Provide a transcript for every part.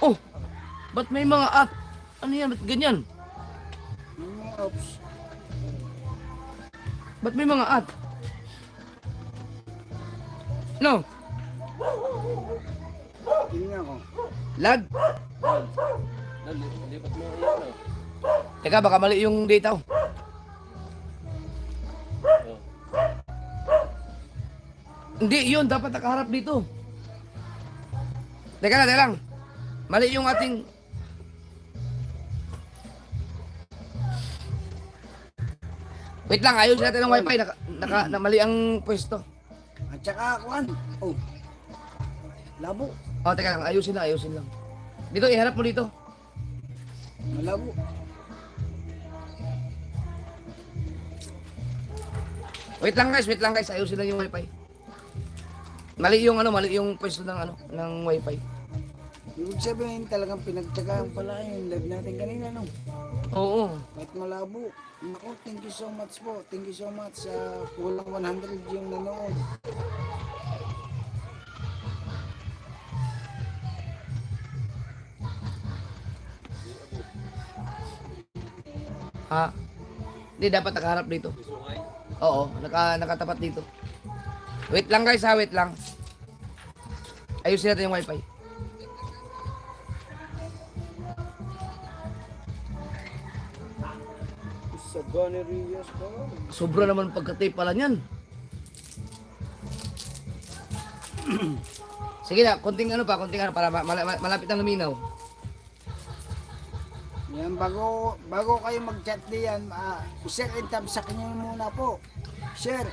Oh, ba't may mga at? Ano yan? Ba't ganyan? Oops. Ba't may mga at? No, Tingnan ko. lag. Lipat mo yan, no? Teka, baka mali yung data ko. Oh. Hindi, yun. Dapat nakaharap dito. Teka lang. Mali yung ating... Wait lang, ayos natin ng wifi. Mali ang pwesto. At saka, kuhan. Oh. Labo. Oh, teka lang. Ayusin lang. Dito, iharap mo dito. Malabo. Wait lang guys. Ayusin lang yung wifi. Mali yung pwesto ng wifi. Ibig sabihin talagang pinagtsagaan pala yung live natin kanina, no? Oo. Kahit malabo. Naku, thank you so much po. Thank you so much sa kulang 100 yung nanood. Ha? Hindi, dapat nakaharap dito. Oo, nakatapat dito. Wait lang guys ha, wait lang. Ayusin natin yung wifi. Sa Gonerias po. Sobra naman pagka-tape pala niyan. Sige na, konting para malapit ang luminaw. Yan, bago kayo mag-chat diyan, share and thumbs up nyo muna po. Share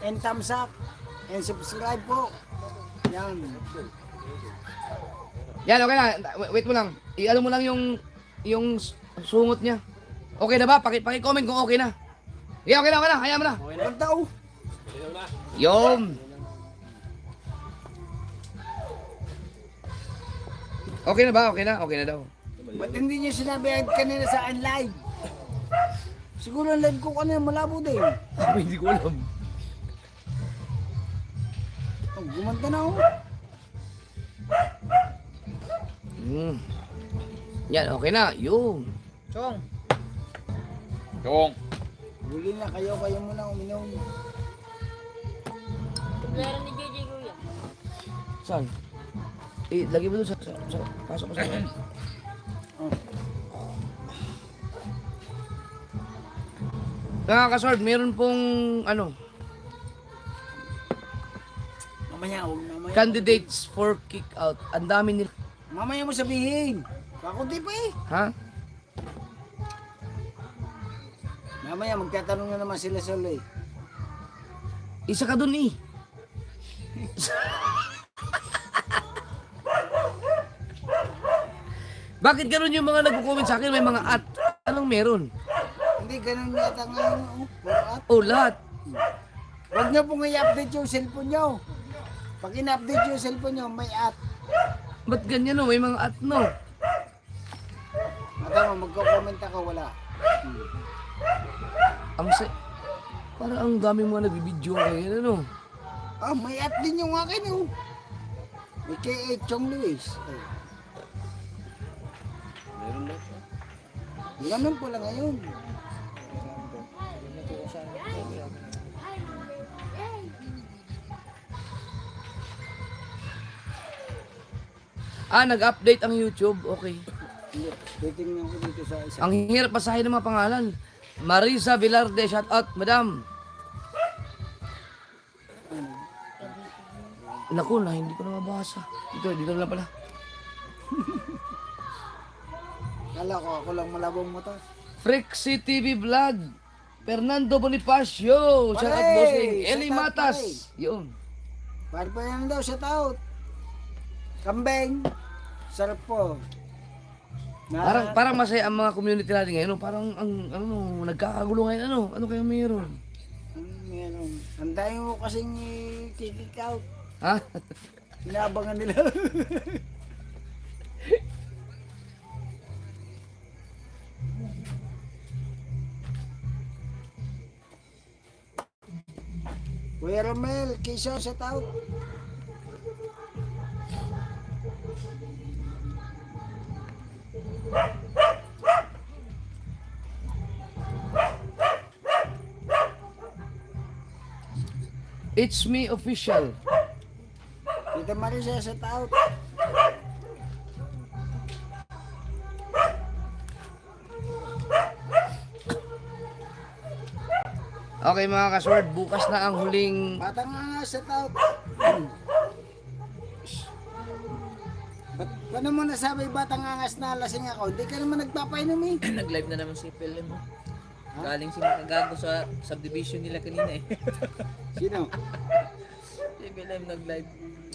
and thumbs up and subscribe po. Yan. Yan, okay na. Wait mo lang. I-ano mo lang yung sungot niya. Okay na ba? Paki-comment kung okay na. Yeah, okay na. Hayaan mo na. Ang tao. Yum. Okay na ba? Okay na daw. Ba't hindi nyo sinabi kanina sa live? Siguro ang live ko kanina malabo din. Hindi ko alam. Oh, gumanda na ako. Yan, okay na. Yung. Chong. Chong. Huli na kayo muna uminom. Meron ni JJ Kuya. Saan? Lagi mo doon sa pasok mo sa akin. Oh. Mga kasword, meron pong Mamaya, mamaya. candidates for kick out. Ang dami nila. Mamaya mo sabihin. Kakunti pa eh. Ha? Mamaya magtatanong na naman sila sa ulit. Isa ka dun eh. Bakit ganun yung mga nagko-comment sa akin? May mga at. Anong meron? Hindi, ganun yata ngayon. At. Oh, lahat. Huwag nyo pong i-update yung cellphone nyo. Pag in-update yung cellphone nyo, may at. Ba't ganyan no? May mga at no? Madama, magko-comment ako, wala. Parang ang daming mga nagbibideo ngayon, ano? Ah, may at din yung akin, oh. May K.A. Chong Luis. Oh. Meron na. Ganun pala ngayon. Nag-update ang YouTube. Okay. Hindi, titingnan ko dito sa isa. Ang hirap basahin ng mga pangalan. Marisa Velarde, shout out, madam. Naku na, hindi ko na mabasa. Dito na lang pala. Kala ko, ako lang malabong mata. Frixie TV Vlog. Fernando Bonifacio. Shout out, Pare! bossing. Eli Shout out, Matas. pare! Yun. Pare pa yan daw, shout out. Kambeng. Sarap po. Parang masaya ang mga community natin ngayon. No? Parang nagkakagulo ngayon. Ano kaya mayroon? Meron. Ang dami mo kasing kick out. Ha? Inabangan nila. Kuya Romel, Kisha, shout out. It's me official. Tita Marisa, shout out. Okay mga kasword, bukas na ang huling... Batang nga, shout out. Ba't paano mo nasabi batang angas na lasing ako? Hindi ka naman nagpapainom eh. Nag-live na naman si Philem. Galing si Makagago sa subdivision nila kanina eh. Sino? Si Philem nag-live.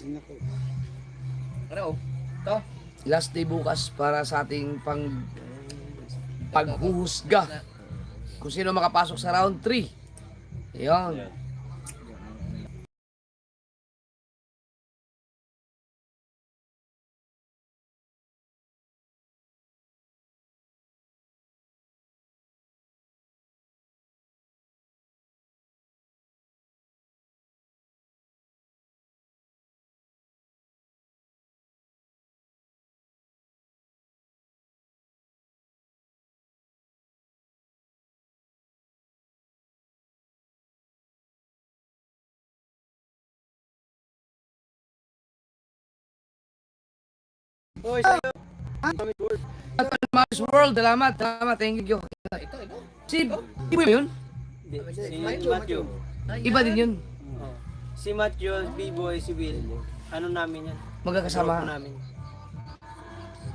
Naku. Ano? Ito? Last day bukas para sa ating paghuhusga kung sino makapasok sa round 3. Ayun. Mars World, salamat, thank you. Ito. Si, iba yun? Si Matthew. Iba din yun. Oh. Si Matthew, B-Boy, si Will. Ano namin yan? Grupo Magkakasama. namin.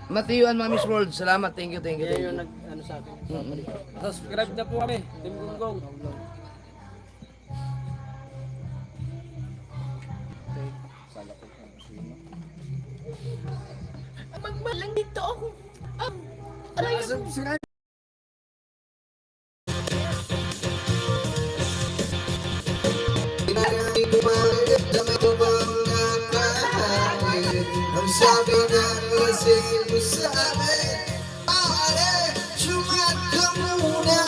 Matthew and Mami's World, salamat, thank you. Yan yung nag-ano sa akin. Subscribe na po kami. Team Gunggong. Magmalang dito ako. Subscribe. Ang sabi ng lasing mo sa amin, pare, sumat ka muna.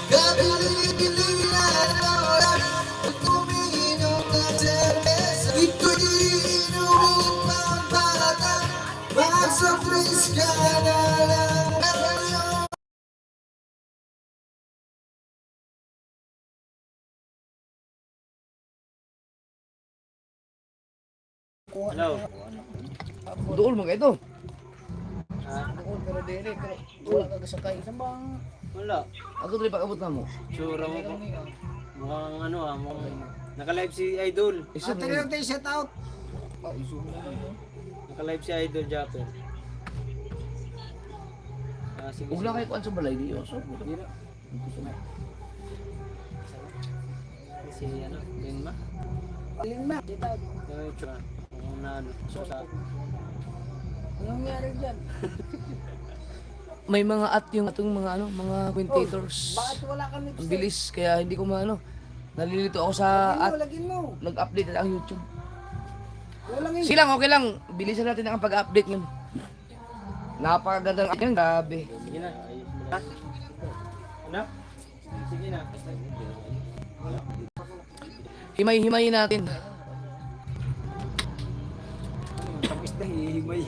Kabili-bili na oras, at umiinom na cerveza. Ito'y inumin pang bata, basta freeze ka na lang. Hello. Dool mga ito. Pero dire, pero wala ka kasakay. Wala. Ako tuloy pag-abot na mo. Tsura mo po. Mukhang ano mukhang naka-live si Idol. Isa Ate na Leon, tayo shout out. Naka-live si Idol Japper. Sige. Huwag lang kayo kuhan sa balay niyo. So, Si ano, Linma. Alin ma, shout out. Yung tsura. Mukhang na ano. So, sa Anong nangyari dyan? may mga at yung atong mga mga commentators. Bakit wala kami? Ang bilis kaya hindi ko maano. Nalilito ako sa at Lagin mo. nag-update na ang YouTube. Walang yun. Silang okay lang. Bilisan natin ang pag-update nun. Napakaganda ng yan. Grabe. sige na. Ha? Ano? Sige na. Himay-himayin natin. Isda hihimay.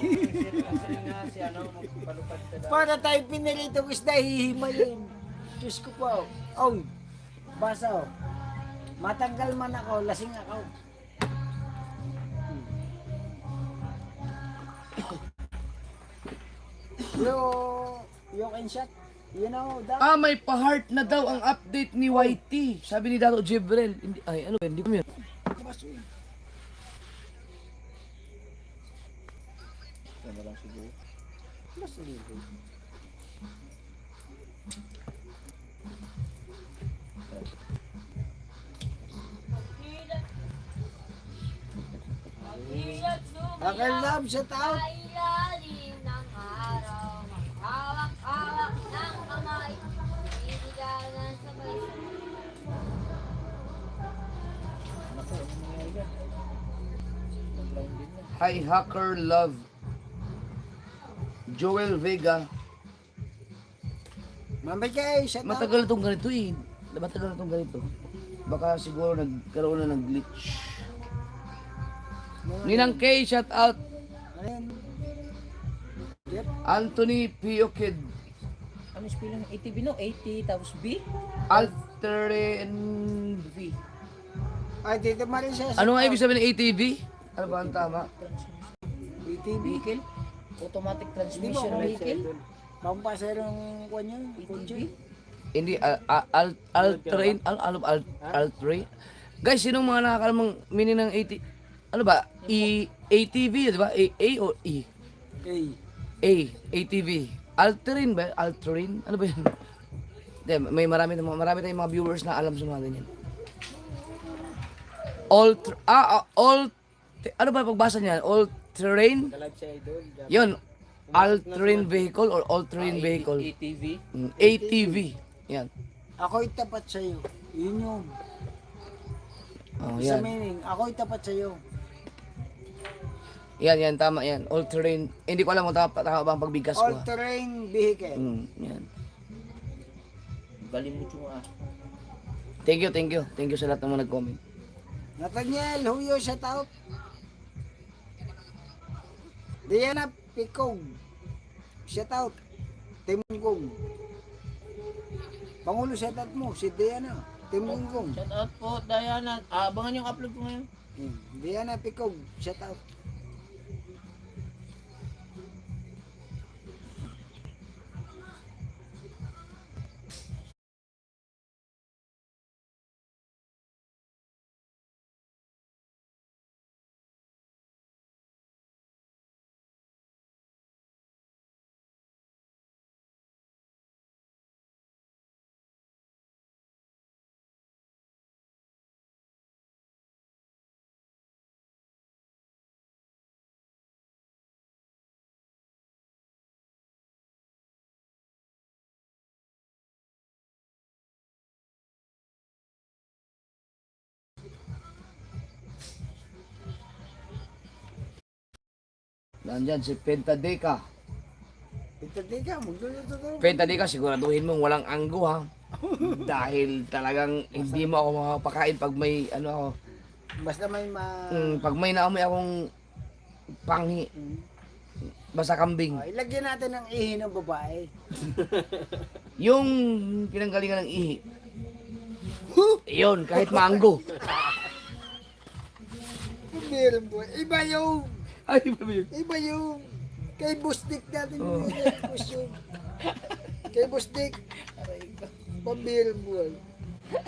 Si ano, magpalupad ka daw. Para tayo pinilitong isda hihimayin. Diyos ko po. Oh, basa oh. Matanggal man ako, lasing ako. You can shot. You know that? May pa-heart na daw ang update ni YT. Sabi ni Dato Jibril. Hindi, ay, ano ba? Hindi ko yun. Okay, love, shout out. Sa ilalim ng araw, hawak-hawak ng kamay, inigalan sabay. Hi, Hacker Love. Joel Vega. Mamay kayo, shout out. Matagal na itong ganito eh. Matagal na itong ganito. Baka siguro nagkaroon na ng glitch. Ninang K, shout out. Ayun. Anthony Piokid. Ano spelling? ATB no? 80 tapos B? Alter and V. Ay, dito Marisa. Ano nga ibig sabihin ng ATV? Ano ba ang tama? Vehicle? Automatic transmission vehicle? Pampaserong kanya, kotse. Hindi, Altrain, Altrain. Guys, sinong mga nakakalamang meaning ng ano ba? ATV, di ba? A o E? ATV. Altrain ba? Altrain? Ano ba yun? Hindi, may marami tayong mga viewers na alam sa mga ganyan. Ano ba pagbasa niya? All terrain? Live si Idol. Yun. All-terrain vehicle or all-terrain vehicle? ATV? ATV. Yan. Ako'y tapat sa'yo. Yun yung Oh, sa yan. meaning. Ako'y tapat sa'yo. Yan, tama yan. All-terrain. Hindi ko alam kung tama ba ang pagbigkas ko. All-terrain vehicle. Yan. Galing mo chunga. Thank you. Thank you sa lahat ng mga nag-comment. Nathaniel, Huyo, shout out. Diana Picog, shout out. Timunggong. Pangulo, shout out mo, si Diana. Timunggong. Shout out po, Diana. Abangan yung upload ko ngayon. Diana Picog, shout out. Nandyan si Pentadeca. Ito di ka, magluluto daw. Pentadeca, siguraduhin mong walang anggo ha. Dahil talagang hindi mo ako makapakain pag may ano ako. Basta may Pag may naamoy akong panghi. Basta kambing. ilagyan natin ng ihi ng babae. Yung pinanggalingan ng ihi. Yun, kahit mango. Meron po. Iba yung, Ay, baby. iba yung kay Bustik natin Oh. yung kay Bustik. Pambihirang buhay.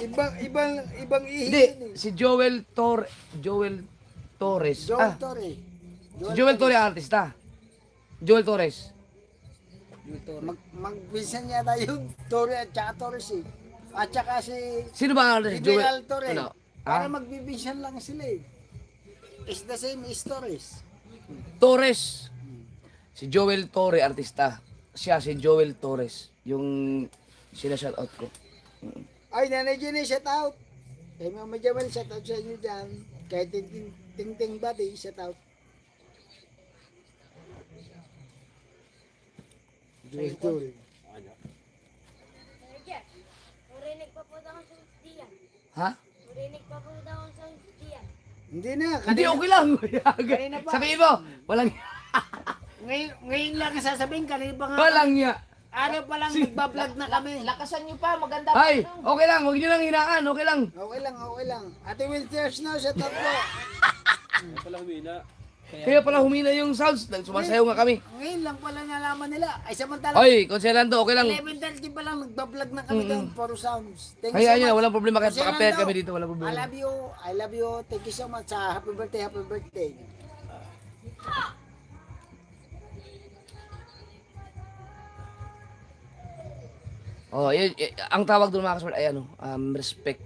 Ibang ihi Hindi, yun eh. si Joel Torres. Joel Torre. Si Joel Torres artista. Joel Torres. Magpinsan yata yung Torre at saka Torres eh. At saka si Sino ba ang artist? Ideal Torre. Ano? Para Ah? magbibinsan lang sila eh. It's the same as Torres. Torres. Si Joel Torre artista. Siya si Joel Torres. Yung sila shout out ko. Ay, Nanay Jenny, shout out. Kay Mama Jamal, shout out sa inyo dyan. Kay Ting Ting Buddy, shout out. Joel. Jeff, marinig pa po daw sa Dian. Ha? Marinig pa po daw sa Dian. Hindi na. Hindi, okay lang. Kanina pa. Sabihin mo, walang Ngayon lang sasabihin, kanina pa nga. walang niya. Ano pa lang, nagbablog na kami. Lakasan nyo pa, maganda Ay, pa. okay lang. Huwag niyo lang hinaan. Okay lang. Okay lang. Ate Winters na, shout out po. Pala humina. Kaya pala humina yung sounds. Sumasayaw nga kami. Ngayon lang pala nalaman nila. Ay, samantala, Oy, Conselando, okay lang. 11:30 pa lang, nagbablog na kami doon, puro sounds. Thank you Hayaan so niyo na, much. walang problema kahit Conselando, makapayat kami dito, walang I problema. love you. I love you. Thank you so much. Happy birthday, happy birthday. Oh, ang tawag doon mga kaswal ay ano, respect.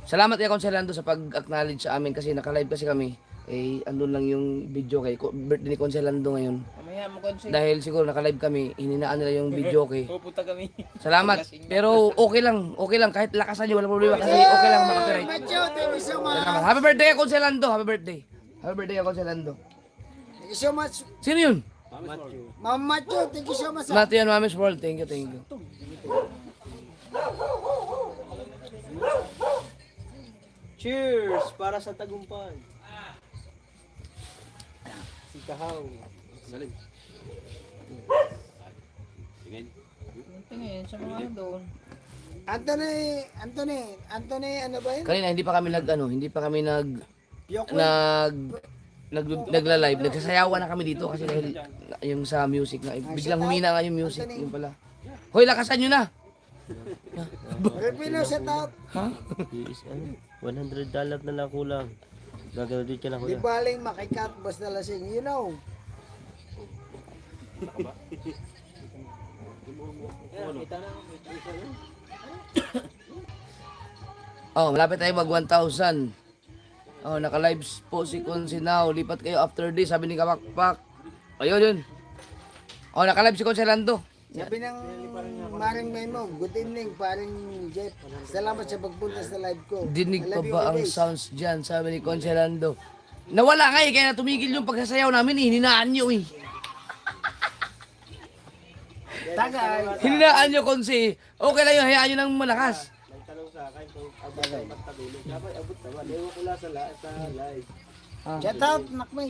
Salamat kay Conselando sa pag-acknowledge sa amin kasi naka-live kasi kami. Eh, andun lang yung video kay birthday ni Conselando ngayon. Mamaya mo konse. Dahil siguro naka-live kami, hininaan nila yung video kay. Pupunta kami. Salamat. Pero okay lang kahit lakasan niyo walang problema kasi okay lang maka-copyright. Macho, thank you so much. Salamat. Happy birthday Conselando, happy birthday. Happy birthday Conselando. Thank you so much. Sino yun? Mama Macho, thank you so much. Natin yan, Mami's World. Thank you. Cheers para sa tagumpay. Si Kahaw. Galing. Tingin sa mga doon. Anthony, ano ba yun? Kanina hindi pa kami hindi pa kami Piyok nagla-live. Nagsasayawan na kami dito kasi dahil yung sa music na biglang humina nga yung music, yun pala. Hoy, lakasan nyo na. Repino sa top. Ha? Is $100 na lang kulang. Gagawin ka na Di baling makikat basta lasing, you know. Oh, malapit tayo mag 1,000. Oh, naka-live po si Konsi now. Lipat kayo after this, sabi ni Kapakpak. Ayun yun. Oh, naka-live si Konsi Lando. Sabi ng Maring Memo, good evening, paring Jeff. Salamat sa pagpunta sa live ko. Dinig I pa love you ba ang always. sounds dyan, sabi ni Konsi Lando. Nawala nga kaya tumigil yung pagsasayaw namin hininaan nyo Tagay. Hininaan nyo Konsi. Okay lang yun, hayaan nyo nang malakas. Nagtanong sa akin kung abot na magtabilig. Dapat abot naman. Ewan ko lang sa live. Shout out, Nakmay.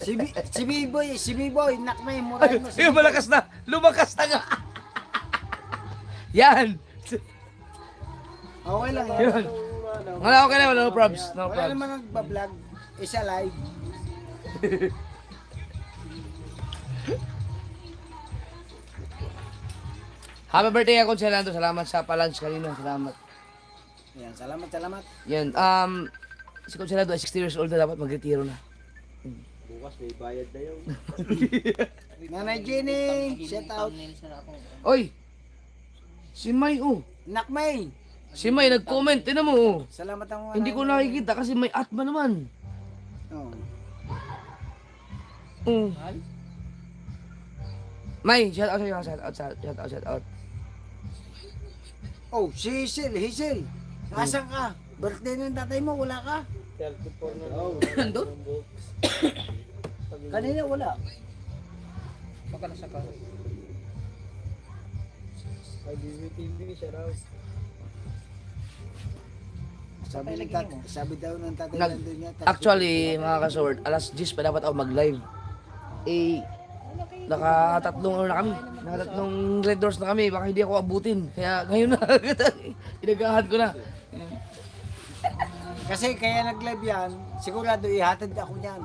Si B-Boy, Nakmay, murahin mo Ayun, malakas na. Lumakas na nga. Yan. Okay lang yan. Yun. Wala, okay na, no props. No Wala props. naman nagbablog, isa live. Happy birthday ako sa Lando. Salamat sa palunch kanina. Salamat. Yan, salamat. Yan. Si Conselado ay 60 years old na dapat mag-retiro na. Bukas may bayad na yun. Nanay Jenny, shout out. Thumbnails na ako. Oy! Si May, oh. Nakmay, Si May nag-comment. Tinan mo, oh. salamat ang Hindi ko nakikita kasi may atma naman. Oh. May, shout out sa'yo. Shout out. Oh, si Hazel. Nasaan ka? Birthday ng tatay mo, wala ka? Nandun? Kanina wala. Baka nasa ka. Sabi daw ng tatay Nag- nandun niya. Actually, mga kasword, alas 10 pa dapat ako mag-live. Eh, nakatatlong ano na kami. Nakatatlong red doors na kami. Baka hindi ako abutin. Kaya ngayon na inagahan ko na. Kasi kaya nag-live yan, sigurado ihatid ako niyan.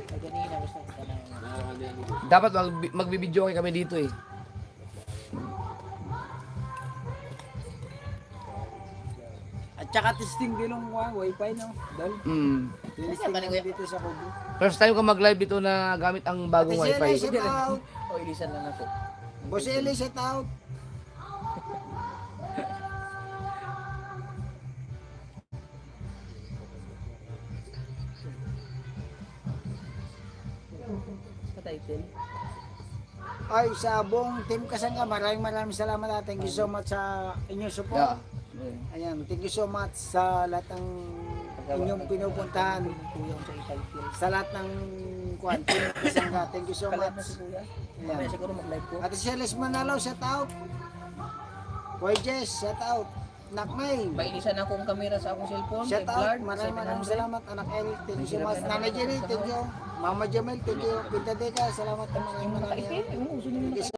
Ay, ganina, gusto ko na. Dapat magbibideo kami dito eh. At saka testing din ng wifi, no? Dahil testing namin dito sa Kubo. First time ko mag-live dito na gamit ang bagong Ate Shelley, wifi. shout out. O, ilisan lang ako. Boss Eli, shout out. Sa title. Ay, sa buong team Kasangga, maraming salamat at thank you so much sa inyong support. Ayan, thank you so much sa lahat ng inyong pinupuntahan. Kuya ko sa title. Sa lahat ng team Kasangga, thank you so Kalab na much. si Kuya. Ayan. Mamaya siguro mag-live ko. Ate Celis Manalo, shout out. Boy Jess, shout out. Nakmay, Mailisan akong kamera sa akong cellphone. shout kay out. Blard, Maraming 700. salamat. Anak El, thank you so much. Nanay Jenny, thank you. Mama Jamel, thank you. Pinta Deka, salamat na Yung mga maraming. ka-ipin, yung gusto nyo Thank you so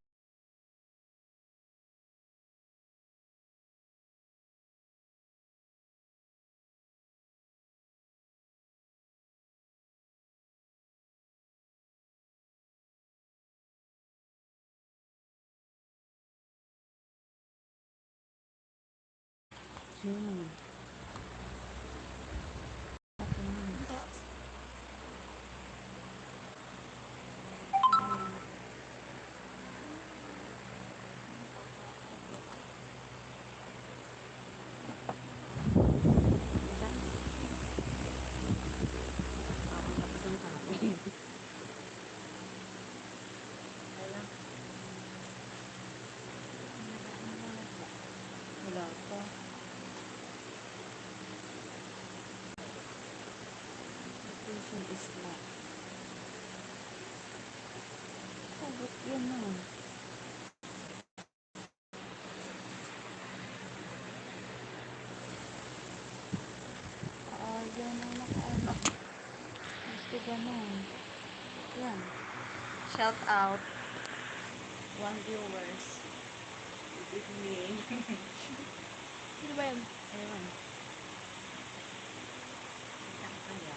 Wala pa. Location is locked. Sagot yun na. Yan ang nakaano. Gusto ganun. Yan. Shout out. One viewers. With me. Sino ba yun? Ewan. Kaya.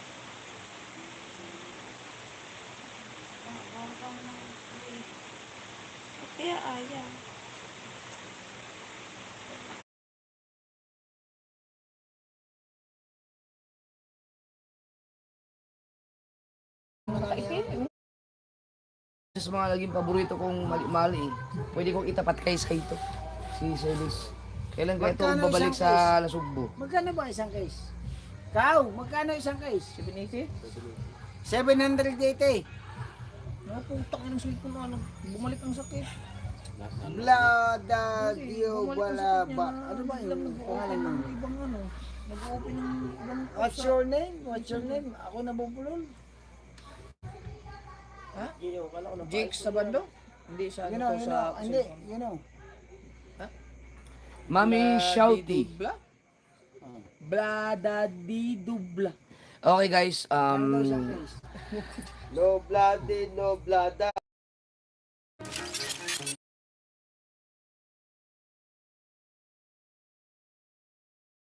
Kaya ayaw. Isa sa mga naging paborito kong mali-mali, pwede kong itapat kay Saito, si Celis. Kailan kaya ito Magkano babalik isang sa Lasugbo? Magkano ba isang case? Kau, magkano isang case? 780? 780. Naputang ng sweet ko na ano. Bumalik ang sakit. Blada Dio Bala ba? Ano ba yung pangalan mo? Ibang ano. Nag-open ng ibang... What's your name? What's your name? Ako nabubulol. Jake sa bando? Hindi siya You ano know, to you sa... know, hindi, you know. Mami Shouty. Dubla? Blada di dubla. Okay guys, Ano daw isang case? No bloody, no blada.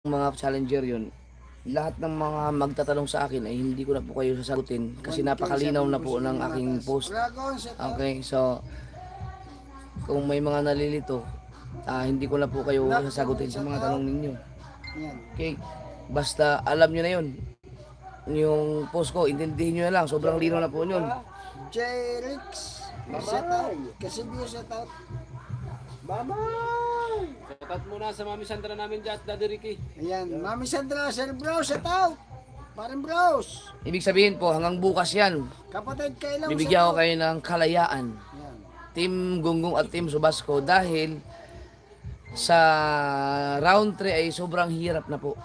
mga challenger yun, lahat ng mga magtatanong sa akin ay hindi ko na po kayo sasagutin kasi napakalinaw na po ng aking post. Dragon, shut up. Okay, so kung may mga nalilito, hindi ko na po kayo sasagutin sa mga tanong ninyo. Yan. Okay, basta alam nyo na yun. Yung post ko, intindihin nyo na lang, sobrang linaw na po yun. J-Rix, shut out. Kasi view shut out. Shoutout muna sa Mami Sandra namin dyan at Daddy Ricky. Ayan, Mami Sandra, Sir Bros, shut out. Parang bros. Ibig sabihin po, hanggang bukas yan, Kapatid kailan bibigyan ko kayo ng kalayaan. Yan. Team Gunggong at Team Subasco dahil sa round 3 ay sobrang hirap na po.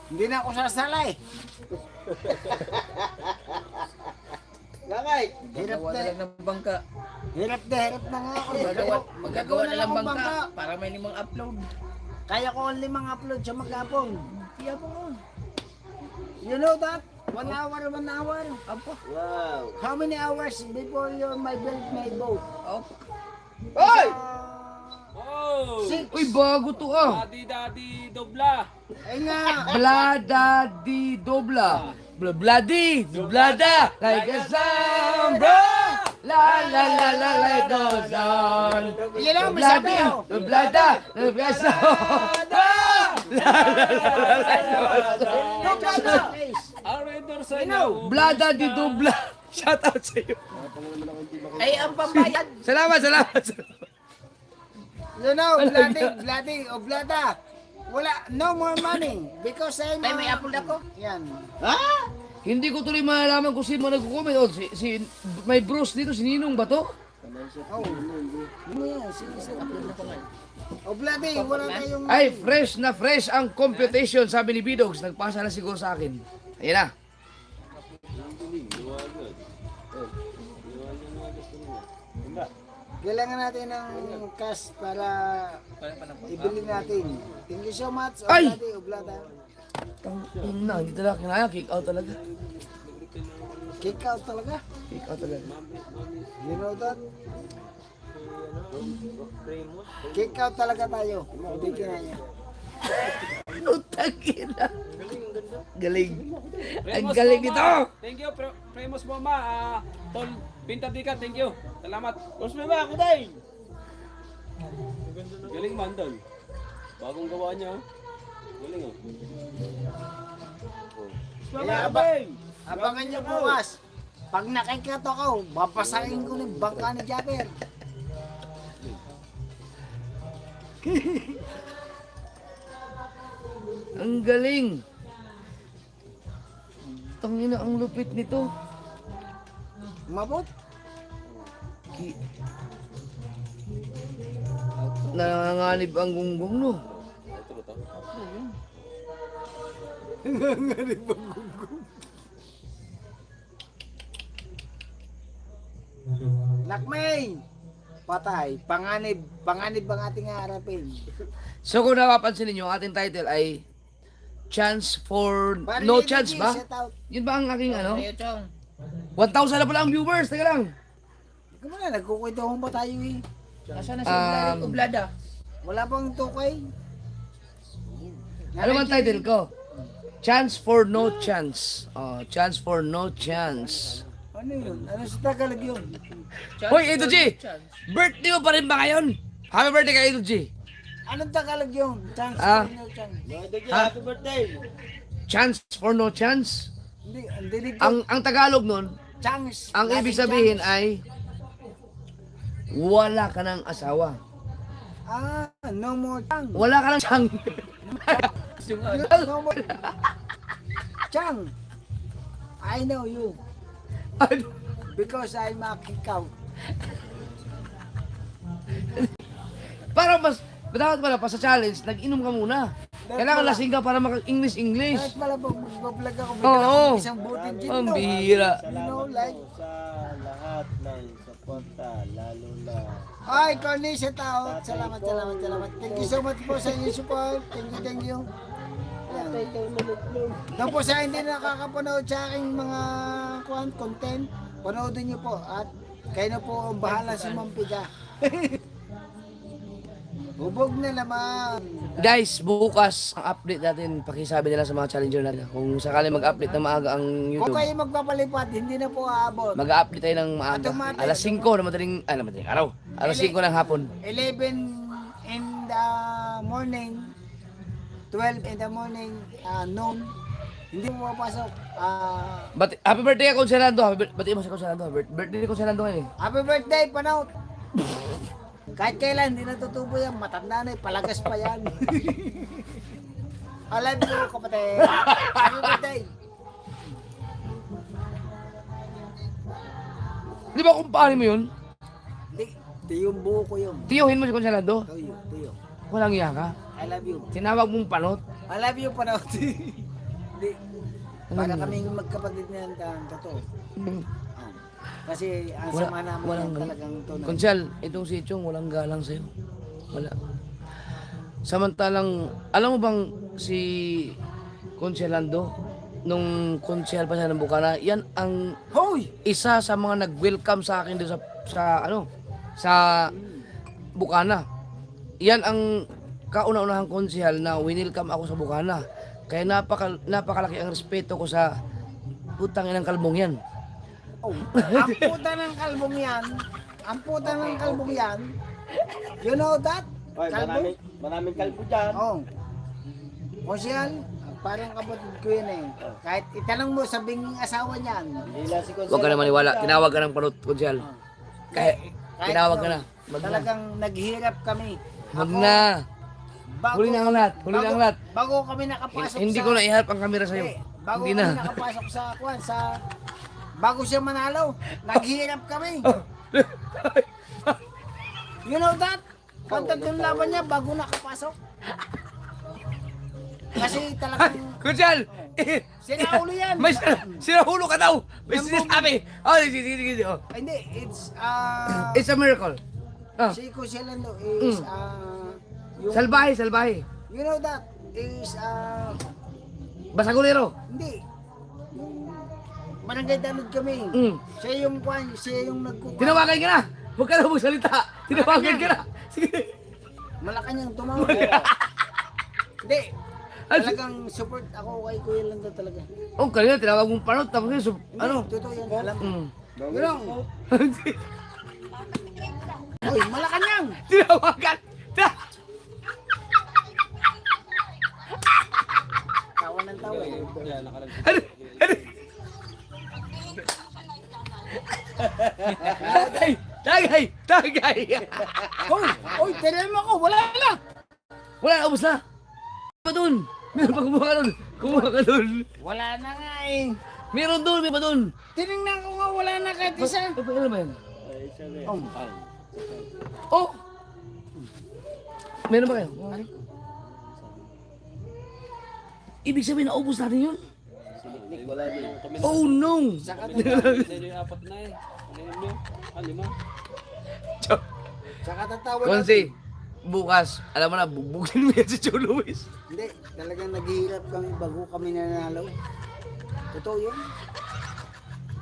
Hindi na ako sasalay. Bakit? Hirap Gawa na. na lang ng bangka. Hirap na nga ako. Magagawa na lang akong bangka para may 5 upload. Kaya ko ang 5 upload sa maghapon. Kaya po nga. You know that? 1 hour, 1 hour. Apa? Wow. How many hours before you my build my boat? Apa? Hoy! Oh! Uy, bago to Daddy Dobla. Ay nga. Blada di dobla. Bloody, blada, like a samba. La la la la like goes on. Yan lang, may sabi ako. Blada, like a samba. No problem. Please. Ang render sa You know, inyo. Blada di dobla. Shout out sa iyo. Ay, ang pambayad. Salamat. You know, bloody, o blada. Wala, no more money. Because I'm... Ay, may upload ako. Yan. Hindi ko tuloy malalaman kung sino nagko-comment. Oh, si may bros dito, si Ninong ba to? Oh. Ano yan? Sige, sige. O bloody, wala tayong... Ay, fresh na fresh ang computation, sabi ni Bidogs. Nagpasa na siguro sa akin. Ayan na. Kailangan natin ng cash para ibili natin. Thank you so much. O Ay! bloody, o blada. Na, hindi talaga kinaya. Kick out talaga. Kick out talaga. Kick out talaga. You know that? Kick out talaga tayo. Hindi kinaya. Utang ina. Galing. Ang Premos galing Mama. nito. Thank you, Premos Mama. Tol Pintadika, thank you. Salamat. Mas Mama, ako din. Galing man doon. Bagong gawa niya. Oh. Galing oh. Kaya abangan niyo bukas. Pag nakikato ko, babasahin ko ng bangka ni Jabber. Ang galing. Tangina, ang lupit nito. Mabot. Nanganganib ang gunggong, no? Lakmay! Patay. Panganib ang ating harapin. So kung napapansin ninyo, ang ating title ay chance for Pare no Lady chance G, ba? shout out. Yun ba ang aking ano? Mario Chong. 1,000 na pala ang viewers. Teka lang. Ikaw muna, nagkukwentuhan ba tayo eh? Nasaan na si Oblada? Oblada? Wala bang tukay? Ano man title ko? Chance for no chance. Oh, chance for no chance. Ano yun? Ano sa Tagalog yun? Hoy, Idol G! Birthday mo pa rin ba ngayon? Happy birthday kay Idol G. Anong Tagalog yun? Chance Ah. for no chance. Happy birthday! Chance for no chance. Hindi, ang dinig ko. Ang Tagalog nun, Chance. ang Laging ibig sabihin chance. ay wala ka ng asawa. Ah, no more chance. Wala ka ng sang. No more. Chang, I know you because I'm a kick out. Para mas, dapat pala pa sa challenge, nag-inom ka muna. Kailangan lasing ka para maka-English. Kahit pala pag mag-vlog ako, Oo. bigla ako isang butin gin, Ang no? bihira. You know, like, Sa lahat ng suporta, lalo na ay, Connie, sa tao. Salamat. Thank you so much po sa inyong support. Thank you. Doon po sa hindi nakakapanood sa aking mga content, panoodin niyo po at kayo na po ang bahala sa Mampiga. Hubog na naman. Guys, bukas ang update natin, pakisabi nila sa mga challenger natin. Kung sakali mag-update na maaga ang Kung YouTube, kayo magpapalipad, hindi na po aabot. mag-update tayo ng maaga. Automatic. Alas 5 na madaling araw. Alas 5 ng hapon. 11 in the morning, 12 in the morning, noon. Hindi mo mapasok. Happy birthday ka, Conselando. Bati mo si Conselando. Birthday ni Conselando ngayon eh. Happy birthday, Panaut! Kahit kailan, hindi natutubo yan. Matanda na, palagas pa yan. Alam mo, kapatid. Happy birthday. Di ba kung paano mo yun? Di yung buho ko yun. Tiyuhin mo si Conselando. Tuyo. Walang iya ka. I love you. Tinawag mong panot. I love you, Panaut. Di, para kaming magkapatid na yan, totoo. Kasi ang sama namin yan talagang tunay. Konsel, itong si Chong walang galang sa'yo. Wala. Samantalang, alam mo bang si Conselando, nung konsel pa siya ng Bukana, yan ang Hoy! isa sa mga nag-welcome sa akin doon sa Bukana. Yan ang kauna-unahang konsehal na winelcome ako sa Bukana. Kaya napakalaki ang respeto ko sa putang inang kalbong yan. Oh, ang puta ng kalbong yan, you know that? Oy, Kalbo? maraming kalbo dyan. Oo. Konsyal, parang kapatid ko yun eh. Kahit itanong mo sa binging asawa niyan. Hindi lang si Consuelo. Huwag ka na maniwala. Tinawag ka ng panot, konsehal. Kahit tinawag ka na. Wag na. Talagang naghirap kami. Wag na. Huli na ang lahat. Huli na ang lahat. Bago kami nakapasok Hindi sa... ko na iharap ang kamera sa'yo. Bago Hindi kami na. nakapasok sa... Bago siya manalo, naghirap kami. You know that? Pagtatong laban niya bago nakapasok. Kasi talagang Kunsel! sinaulo yan. May sinahulo ka daw! May sinasabi! Oh, sige. Oh. Hindi, it's It's a miracle. Oh. si Kusilando is yung Salbahe. you know that is Basagulero. hindi yung barangay dalod kami. Siya yung nagkukuha. Tinawagan ka na! Huwag ka na magsalita! Tinawagan ka na! Sige! Malacanang tumawag. Hindi. Talagang support ako kay Kuya Lando talaga. Oh, kanina tinawag mong panot. Tapos yun, Hindi, ano? totoo yan. Alam mo. You know? Uy, Malacanang! Tinawagan! Tawa ng tawa. Ano? Tagay! Uy, tinan mo ko, wala na! Wala na, ubos na! Pa dun! Meron pa kumuha ka dun! Wala na nga eh. Meron dun, may pa dun! Tinignan ko nga, wala na kahit isa. Ano ba yan? Oh. Oh! Meron ba kayo? Ibig sabihin, naubos natin yun? Oh no! Hindi yung apat na eh. Ano yun? 5? Saka tatawa Konsi, bukas, alam mo na, bugbugin mo yan si Joe Luis. Hindi, talagang naghihirap kami bago kami nanalo. Totoo yun.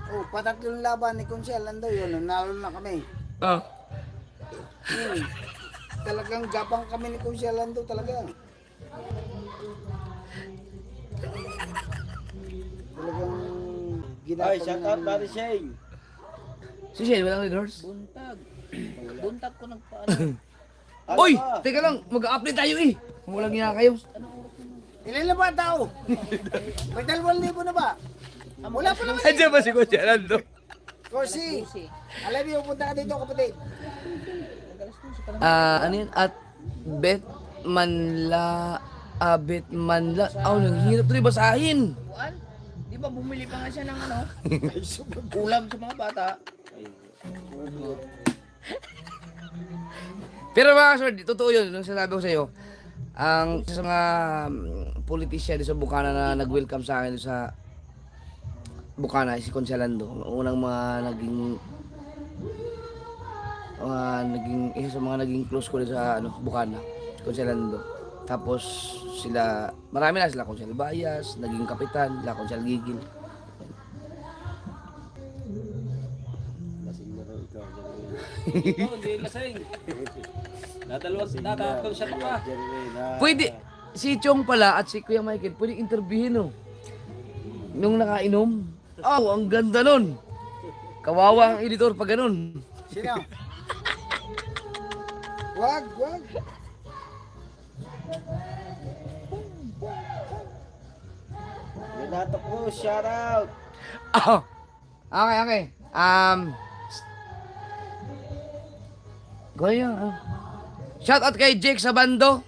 Oh, patatlong laban ni Conchel, Lando yun, nanalo na kami. Oh. Talagang gapang kami ni Conchel, Lando talaga. Talagang ginapang Ay, shout out Buddy Shane. Si Shane, walang Red Horse? Buntag. Buntag ko nagpaano. Uy! Teka lang, mag-update tayo eh. Kung walang nga kayo. Ilan na ba tao? May 2,000 na ba? Wala pa naman. Andiyan ba si Coach Alando? Corsi, alam niyo, punta ka dito kapatid. Ano yun? At Betmanla. Nang hirap ito basahin. Kuan? Di ba bumili pa nga siya ng ano? Ulam sa mga bata. Pero mga sir, totoo yun. Nung sinabi ko sa iyo, ang isa sa mga politician sa Bukana na nag-welcome sa akin sa Bukana, si Conselando. Unang mga isa sa mga naging close ko rin sa Bukana, si Conselando. Tapos sila, marami na sila, Consel Bayas, naging kapitan, sila Consel Gigil. Oh, hindi lasing. Natatatlong shot pa. Pwede, si Chong pala at si Kuya Michael, pwede interviewin nung nakainom. Ang ganda nun. Kawawa ang editor pag ganun. Sino? Wag. Renato Cruz, shout out. Okay. Goyo. Shout out kay Jake Sabando.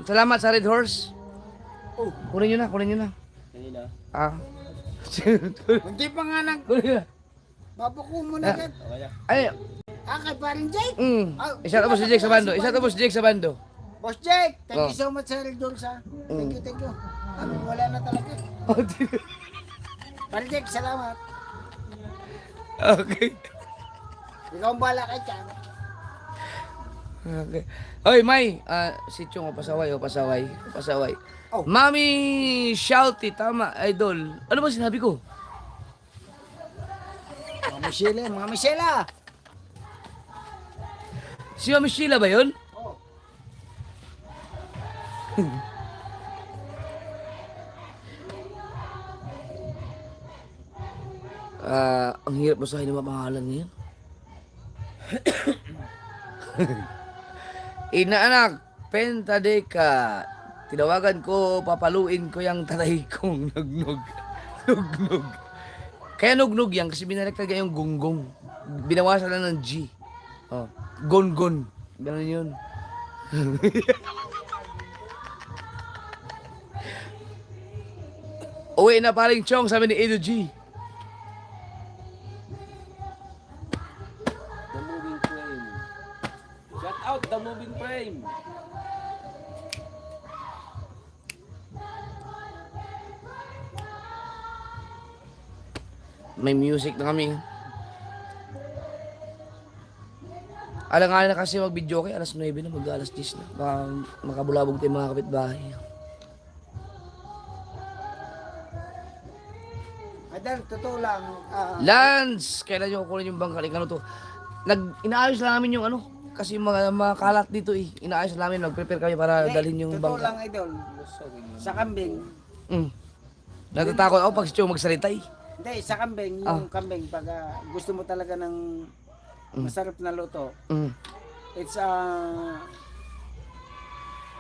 Salamat sa Red Horse. Kunin nyo na. Kanina. Hindi pa nga nang Kunin na. babuko mo na yan. Ay, Kay paring Jake. Shout out po si Jake Sabando. Boss Jake, thank Oh. you so much sa Red Doors ha. Thank you. Wala na talaga. Paring Jake, salamat. Okay. Ikaw ang bala kay Chan. Okay. Oy, May, si Chong, pasaway. Oh. Mami Shouty, tama, idol. Ano ba sinabi ko? Mga Michela. Si Mami Sheila ba yun? Ang hirap basahin ng mga pangalan ngayon. Inaanak, Pentadeka. Tinawagan ko, papaluin ko yung tatay kong nugnog. Kaya nugnog yan kasi binalik talaga yung gonggong. Binawasan lang ng G. Gon. Ganun yun. Uwi na paring Chong, sabi ni Edo G. The Moving Frame. Shout out The Moving Frame. May music na kami. Alangalan na kasi mag-video kay alas 9 na, mag-alas 10 na. Baka makabulabog tayo mga kapitbahay. Adel, totoo lang. Lance! Kailan nyo kukunin yung bangkal? Ano to? Inaayos lang namin yung kasi mga kalat dito eh. Inaayos lang namin, nag-prepare kami para dalhin yung Totoo bangkal. lang, Idol. Sa kambing. Natatakot ako pag si Chong magsalita eh. Hindi, sa kambing, yung kambing, pag gusto mo talaga ng masarap na luto, it's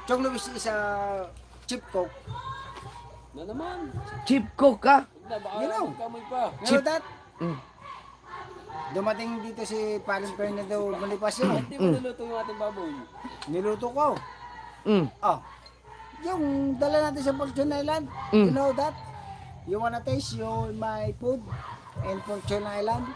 Chong Luis is a cheap cook. Na naman. Chief cook ka? You know. Kamoy pa. You know that? Dumating dito si Paring Fernando Bonifacio. Hindi mo niluto yung ating baboy. Niluto ko. Mm. Yung dala natin sa Fortune Island. You know that? You wanna taste my food in Fortune Island?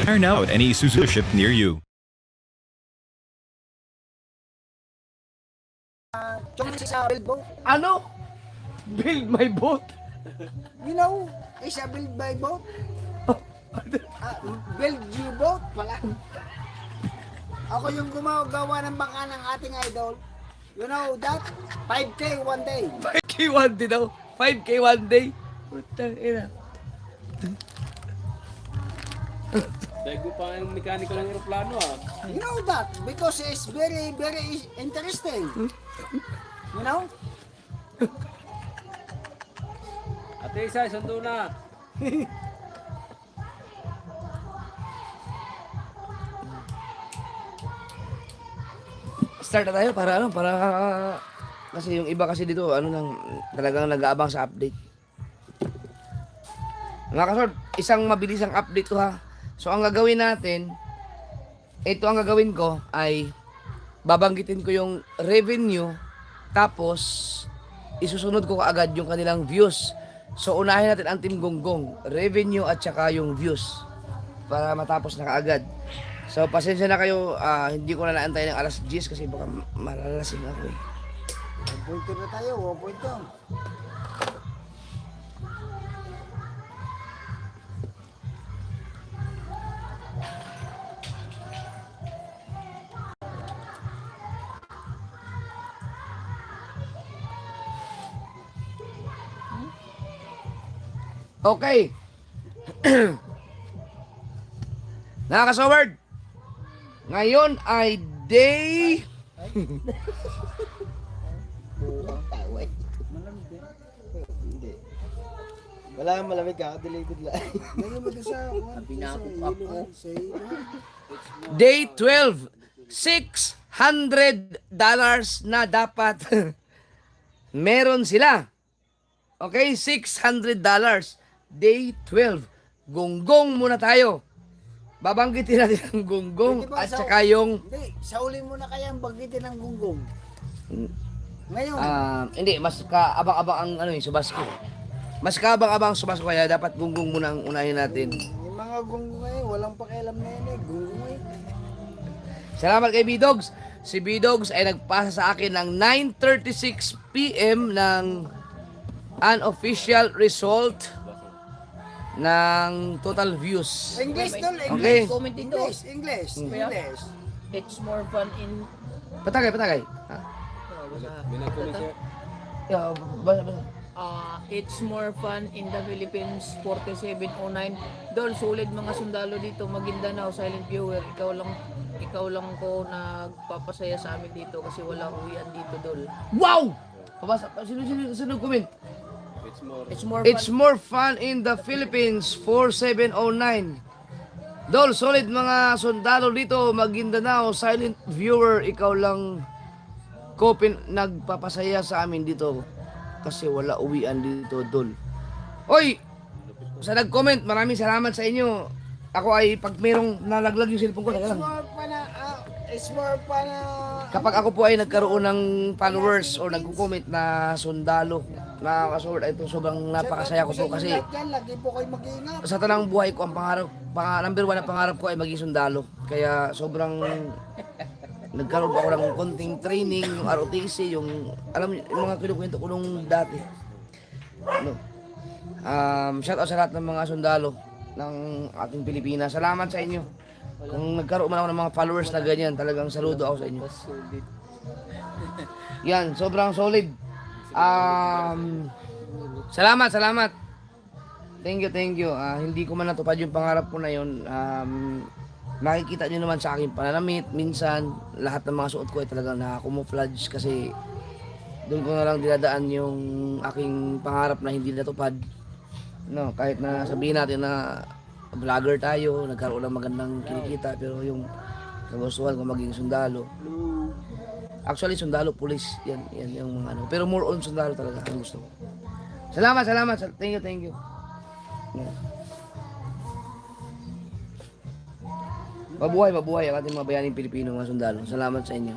Are now at any Suzuki ship near you. Chong sa billboard. Ano? Build my boat. You know, is a build by boat. Build you boat pala. Ako yung gumagawa ng bangka ng ating idol. You know that? 5K one day. 5K one day daw. 5K one day. Putang ina. Dago pa yung mekaniko ng aeroplano ah. You know that? Because it's very, very interesting. You know? Ate Isa, sundo na. Start na tayo para ano, para kasi yung iba kasi dito ano nang talagang nag-aabang sa update. Mga kasord, isang mabilisang update to ha. So ang gagawin natin, ito ang gagawin ko ay babanggitin ko yung revenue tapos isusunod ko kaagad yung kanilang views. So unahin natin ang Team Gonggong, revenue at saka yung views para matapos na kaagad. So pasensya na kayo, hindi ko na naantay ng alas 10 kasi baka malalasing ako eh. 1.2 na tayo, 1.2. Okay. Nakakasoward. Ngayon ay day Wala kang malamig ka, deleted lang. Ngayon mo doon sa Pinakupap ko. Day 12. $600 na dapat meron sila. Okay, $600. Day 12. Gonggong muna tayo. Babanggitin natin ang gonggong Pwede ba at sa- saka yung Hindi, saulin mo na kaya ang bagitin ng gunggong. Ngayon, hindi, mas kaabang-abang ang ano yung subasko. Mas kaabang-abang ang subasko kaya dapat gonggong muna ang unahin natin. yung mga gunggong ngayon, walang pakialam na yan eh. Gunggong eh. Salamat kay B-Dogs. Si B-Dogs ay nagpasa sa akin ng 9:36 PM ng unofficial result ng total views. English tol, Okay. English. Comment dito. English. It's more fun in... Patagay. Ha? May nag-comment siya. Yeah, basa. It's more fun in the Philippines 4709. Dol, sulit mga sundalo dito, Maguindanao, silent viewer. Ikaw lang ko nagpapasaya sa amin dito kasi walang uwian dito, Dol. Wow! Pabasa. Sino comment? It's more It's more fun in the Philippines 4709. Dol, solid mga sundalo dito, Maguindanao, silent viewer, ikaw lang ko nagpapasaya sa amin dito kasi wala uwian dito, Dol. Oy! Sa nag-comment, maraming salamat sa inyo. Ako ay pag merong nalaglag yung cellphone ko, teka lang. It's more pa na... Kapag ako po ay nagkaroon ng followers o nagko-comment na sundalo na kasord, ito sobrang napakasaya ko po kasi Lagi po kayo mag-iingat. sa tanang buhay ko ang number one na pangarap ko ay maging sundalo. Kaya sobrang nagkaroon pa ako ng konting training, yung ROTC, yung alam niyo, yung mga kinukwento ko nung dati. Ano? Shout out sa lahat ng mga sundalo ng ating Pilipinas. Salamat sa inyo. Kung nagkaroon man ako ng mga followers na ganyan, talagang saludo ako sa inyo. Yan, sobrang solid. Salamat. Thank you. Hindi ko man natupad yung pangarap ko na yun. Makikita nyo naman sa aking pananamit. Minsan, lahat ng mga suot ko ay talagang nakakumuflage kasi doon ko na lang dinadaan yung aking pangarap na hindi natupad. No, kahit na sabihin natin na vlogger tayo, nagkaroon ng magandang kinikita, pero yung kagustuhan ko maging sundalo. Actually, sundalo, police, yan yung mga ano. Pero more on sundalo talaga ang gusto ko. Salamat. Thank you. Yan. Mabuhay ang ating mga bayaning Pilipino, mga sundalo. Salamat sa inyo.